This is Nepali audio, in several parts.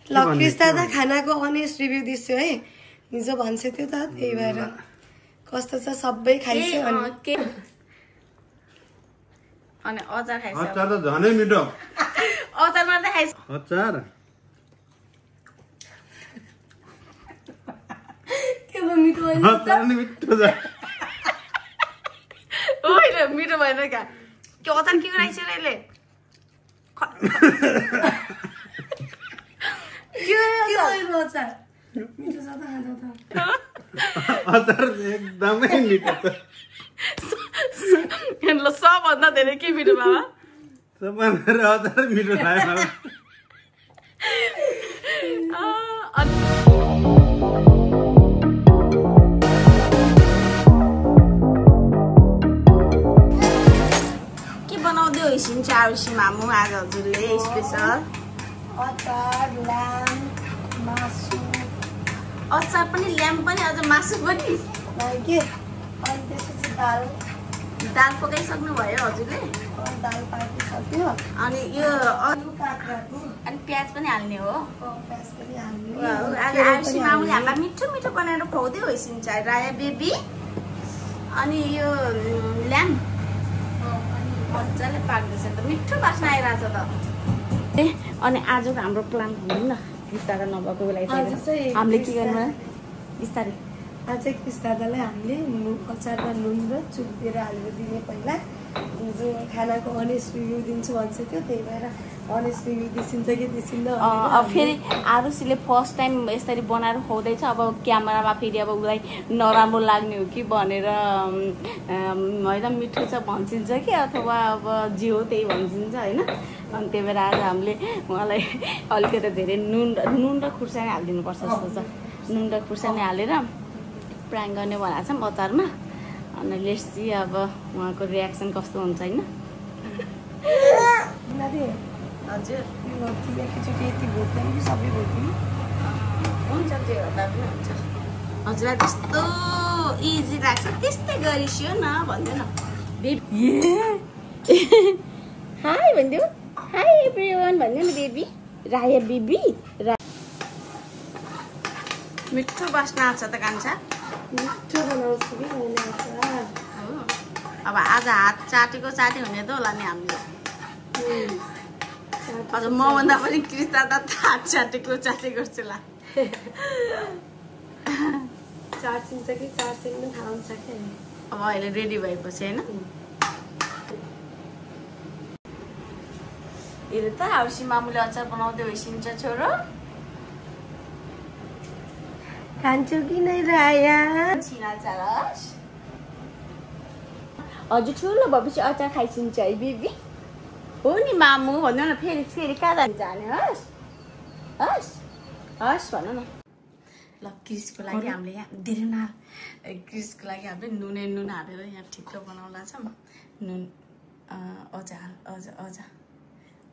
ल कृष्ण त खानाको अनेस्ट रिभ्यू दिन्छु है हिजो भन्छ त्यो त त्यही भएर कस्तो छ सबै खाइसक्यो अनि अचार खाइछ अचार त झनै मिठो अचार मात्रै खाइछ अचार के मिठो होइन अचार नि मिठो छ होइन मिठो भएन क्या के अचार के खाइछ र यसले अचार एकदमै मिठो छ ल सबभन्दा धेरै के मिठो बाबा सबभन्दा अचार मिठो लाग्यो के बनाउँदै होइसिन चाउसी मामु आज हजुरले स्पेसल अचार ल्याम मासु अचार पनि ल्याम पनि अझ मासु पनि के अनि त्यसपछि दाल दाल पकाइसक्नु भयो हजुरले दाल पाकिसक्यो अनि यो आलु काँक्राको अनि प्याज पनि हाल्ने हो प्याज पनि हाल्ने आज आउसी मामुले हामीलाई मिठो मिठो बनाएर खुवाउँदै होइसिन्छ राया बेबी अनि यो ल्याम मजाले पाक्दैछ त मिठो बास्ना आइरहेछ त ए अनि आजको हाम्रो प्लान भन्नु न बिस्तारै नभएको बेला हामीले के गर्नु बिस्तारै आज कृष्णदालाई हामीले अचारमा नुन र चुक्दिएर हालेर दिने पहिला जो खानाको अनेस्ट रिभ्यू दिन्छु भन्छ त्यो त्यही भएर अनेस्ट रिभ्यू दिसिन्छ कि दिसिन्न अब फेरि आरुषीले फर्स्ट टाइम यसरी बनाएर खुवाउँदैछ अब क्यामेरामा फेरि अब उसलाई नराम्रो लाग्ने हो कि भनेर होइन मिठो छ भन्छिन्छ कि अथवा अब जे हो त्यही भन्छिन्छ होइन अनि त्यही भएर आज हामीले उहाँलाई अलिकति धेरै नुन र खुर्सानी हालिदिनुपर्छ जस्तो छ नुन र खुर्सानी हालेर प्राङ गर्ने भनेको छौँ अचारमा अनि लेट्स सी अब उहाँको रियाक्सन कस्तो हुन्छ होइन हजुर एकैचोटि यति भोट्दैन कि सबै भोट्दैन हुन्छ त्यो भन्दा पनि हुन्छ हजुरलाई जस्तो इजी लाग्छ त्यस्तै गरिसियो न भन्दैन हाई भनिदेऊ हाई एभ्रिवान भन्यो नि बेबी राया बेबी मिठो बास्ना आउँछ त कान्छा मिठो बनाउँछु कि मैले अचार अब आज हात चाटेको चाटे हुने त होला नि हामीले हजुर मभन्दा पनि कृष्ण त हात चाटेको गर्छु ला चार्सिन्छ कि चार्सिन्न थाहा हुन्छ क्या अब अहिले रेडी भएपछि होइन हेर त आउसी मामुले अचार बनाउँदै होइसिन्छ छोरो खान्छु कि नै राया हजुर ठुलो भएपछि अचार खाइसिन्छ है बेबी हो नि मामु भन्नु न फेरि फेरि कहाँ जाने हस् हस् हस् भन न ल क्रिसको लागि हामीले यहाँ धेरै न क्रिसको लागि हामीले नुन हालेर यहाँ ठिक्क बनाउला छौँ नुन अझ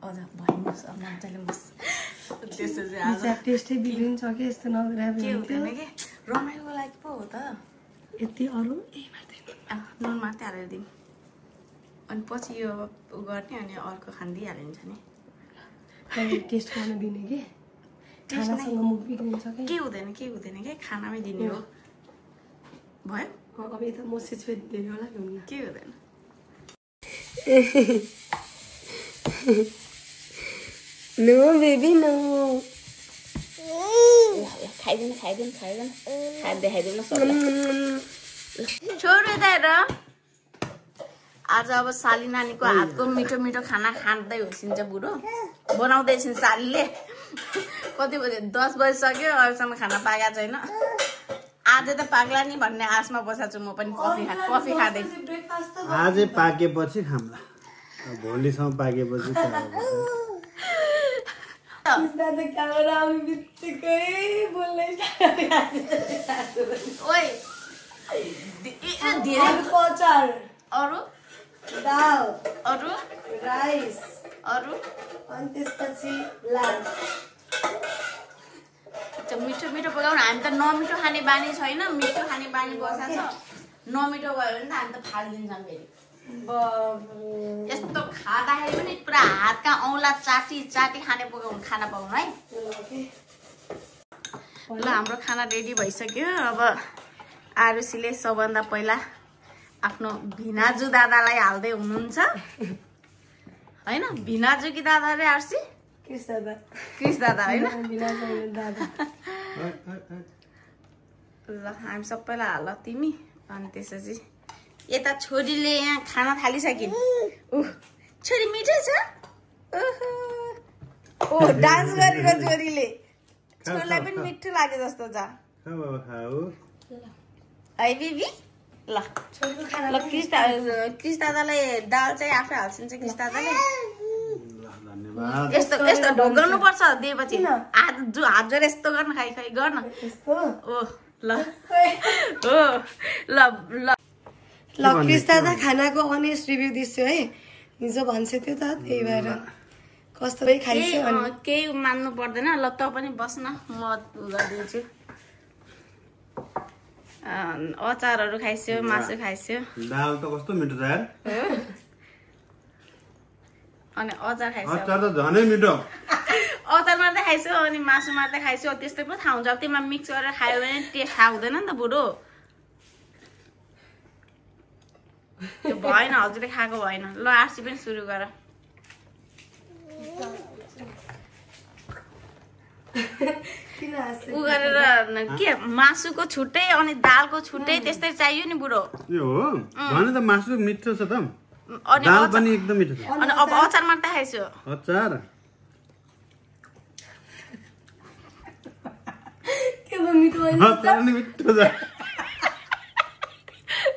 भइनुहोस् अब मजाले मस त्यसो चाहिँ टेस्टै बिग्रिन्छ कि यस्तो नगराए के हुँदैन कि रमाइलोको लागि पो हो त यति अरू नुन मात्रै हालेर दिउँ अनि पछि यो गर्ने अनि अर्को खानिदिइहालिन्छ नि टेस्ट गर्न दिने कि खानासँग मुख बिग्रिन्छ के हुँदैन के खानामै दिने हो भयो अब यता मसेज फेरि दिने होला के हुँदैन नो बेबी नो खाइदिनु देखाइदिनु न छोरो हेर आज अब साली नानीको हातको मिठो मिठो खाना खाँदै होसिन्छ बुढो बनाउँदैछन् सालीले कति बजे 10 बजिसक्यो अहिलेसम्म खाना पाकेको छैन आज त पाक्ला नि भन्ने आशमा बसेको छु म पनि कफी खाँदै आजै पाकेपछि खाम्ला भोलिसम्म पाकेपछि अरू दाल अरू राइस अरू अनि त्यसपछि लाल मिठो मिठो पकाउनु हामी त नमिठो खाने बानी छैन मिठो खाने बानी बसेको छ नमिठो भयो भने त हामी त फालिदिन्छौँ फेरि यस्तो खाँदाखेरि पनि पुरा हातका औँला चाटी चाटी खाने खाना पाउनु है। ल हाम्रो खाना रेडी भइसक्यो। अब आरुसीले सबभन्दा पहिला आफ्नो भिनाजु दादालाई हाल्दै हुनुहुन्छ हैन। भिनाजु कि दादा रे आरुसी? क्रिस दादा। क्रिस दादा हैन? दादा। ल हामी सबैलाई हाल तिमी। अनि त्यसपछि यता छोरीले यहाँ खाना थालिसकिन्। छोरी मिठो छ। ओ डान्स गरेको छोरीले। छोरीलाई पनि मिठो लाग्यो जस्तो छ है बिबी। ल ल क्रिस दादालाई दाल चाहिँ आफै हाल्छिन्छ। क्रिस दादाले यस्तो यस्तो ढोकाउनु पर्छ दिएपछि हात जोर यस्तो गर्न खाइ खाइ गर्न। ओ ल ओ ल ल ल क्रिस दादा खानाको अनेस्ट रिभ्यू दिन्छु है। हिजो भन्छ त्यो त त्यही भएर कस्तो खाइसक्यो अनि केही मान्नु पर्दैन। ल त पनि बस्न म गरिदिन्छु। अचारहरू खाइस्यो, मासु खाइस्यो। दाल त कस्तो मिठो छ यार। अनि अचार खाइस्यो। अचार त झनै मिठो। अचार मात्रै खाइस्यो अनि मासु मात्रै खाइस्यो। त्यस्तै पो थाहा हुन्छ। अब त्यसमा मिक्स गरेर खायो भने टेस्ट थाहा हुँदैन नि त बुढो। त्यो भएन, हजुरले खाएको भएन। ल आरसी पनि सुरु गर। उ गरेर के मासुको छुट्टै अनि दालको छुट्टै त्यस्तै चाहियो नि बुढो। यो हो भने त मासु मिठो छ त। अनि दाल पनि एकदम मिठो छ। अनि अब अचार मात्रै खाइस्यो। अचार के मिठो होइन? अचार नि मिठो छ।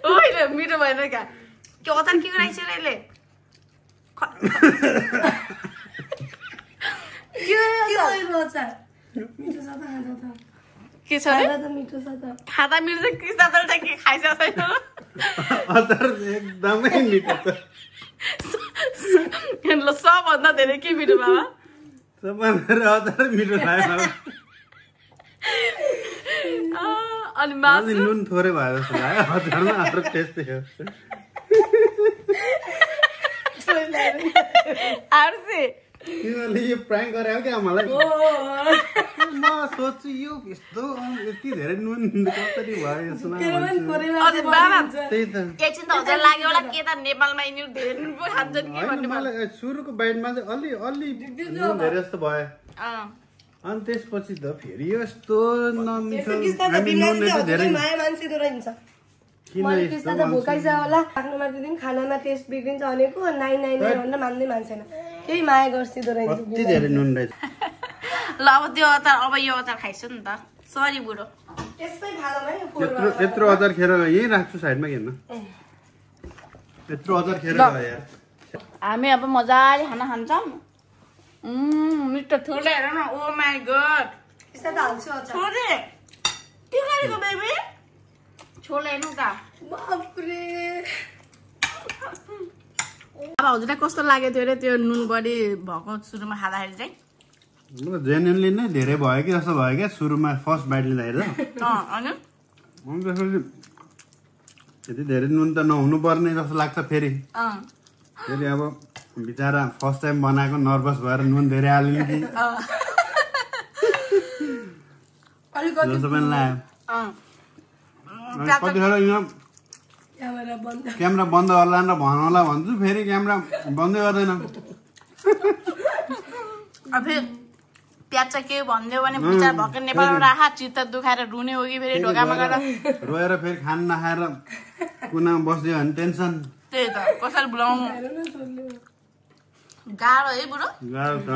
होइन मिठो भएन क्या। के अचार के राख्छ र यसले? के छ खाँदा मिठो छ। क्रिस दादाले चाहिँ के खाइसकेको छैन। अचार एकदमै मिठो छ। ल सबभन्दा धेरै के मिठो बाबा? सबभन्दा अचार मिठो लाग्यो मलाई। अनि मासु नुन थोरै भयो जस्तो लाग्यो। अचारमा आफ्नो टेस्टै हो। आरसी तिमीले यो प्राङ्क गरे हो क्या मलाई। म सोच्छु यो यस्तो यति धेरै नुन कसरी भयो यसमा। अनि बाबा त्यही त एकछिन त हजुर लाग्यो होला के त नेपालमा यिनीहरू धेरै नुन पो खान्छन् कि भन्ने मलाई सुरुको बाइटमा चाहिँ अलि नुन धेरै जस्तो भयो। अनि त्यसपछि त फेरि यस्तो नमिठो। हामी नुन यति धेरै माया मान्छेको रहेछ। किन क्रिस दादा भोकाइछ होला। आफ्नोमा दिन खानामा टेस्ट बिग्रिन्छ भनेको 999 भनेर मान्दै मान्छेन। केही माया गर्छिदो रहेछ। कति धेरै नुन रहेछ। ल अब त्यो अचार अब यो अचार खाइसु नि त। सरी बुढो। त्यसमै खालामै यत्रो अचार खेर यही राख्छु साइडमा किन। यत्रो अचार खेर गयो यार। हामी अब मजाले खाना खान्छौँ। मिठो ठुलो हेर न। ओ माई गॉड। क्रिस दादा हाल्छु अचार। छोरे के गरेको बेबी? छोले हेर्नु त। बाफरे। अब हजुरलाई कस्तो लाग्यो त्यो रे त्यो नुन बढी भएको सुरुमा खाँदाखेरि चाहिँ? जेन्युनली नै धेरै भयो कि जस्तो भयो क्या सुरुमा फर्स्ट बाइट लिँदाखेरि त। अनि त्यसपछि यति धेरै नुन त नहुनु पर्ने जस्तो लाग्छ। फेरि अब बिचरा फर्स्ट टाइम बनाएको नर्भस भएर नुन धेरै हाल्नु कि जस्तो पनि लाग्यो। कतिखेर क्यामेरा बन्द गर्ला र भनौँला भन्छु फेरि क्यामेरा बन्दै गर्दैन। अब प्याज चाहिँ के भनिदियो भने विचार भर्खर नेपालमा राखा चित्त दुखाएर रुने हो कि फेरि ढोकामा गएर रोएर फेरि खाना नखाएर कुनामा बस्दियो भने टेन्सन। त्यही त कसरी बोलाउनु गाह्रो है बुढो। गाह्रो छ।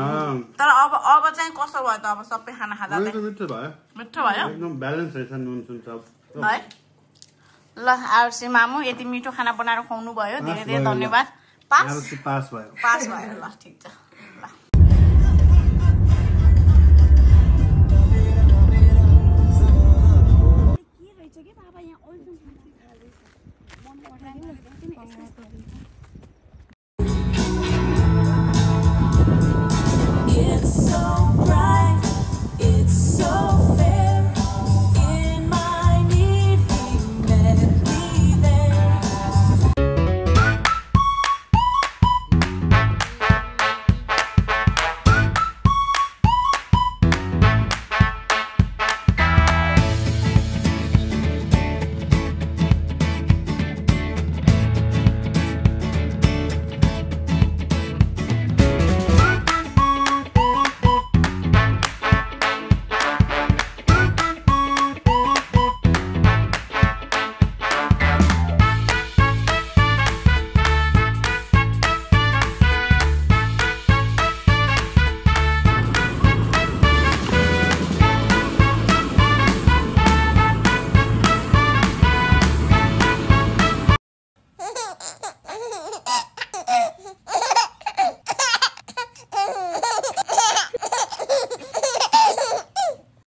तर अब चाहिँ कस्तो भयो त? अब सबै खाना खाँदा मिठो भयो। मिठो भयो एकदम ब्यालेन्स रहेछ नुन सुन सब है। ल आरसी मामु यति मिठो खाना बनाएर खुवाउनु भयो। धेरै धेरै धन्यवाद। पास भयो। पास भयो। ल ठिक छ।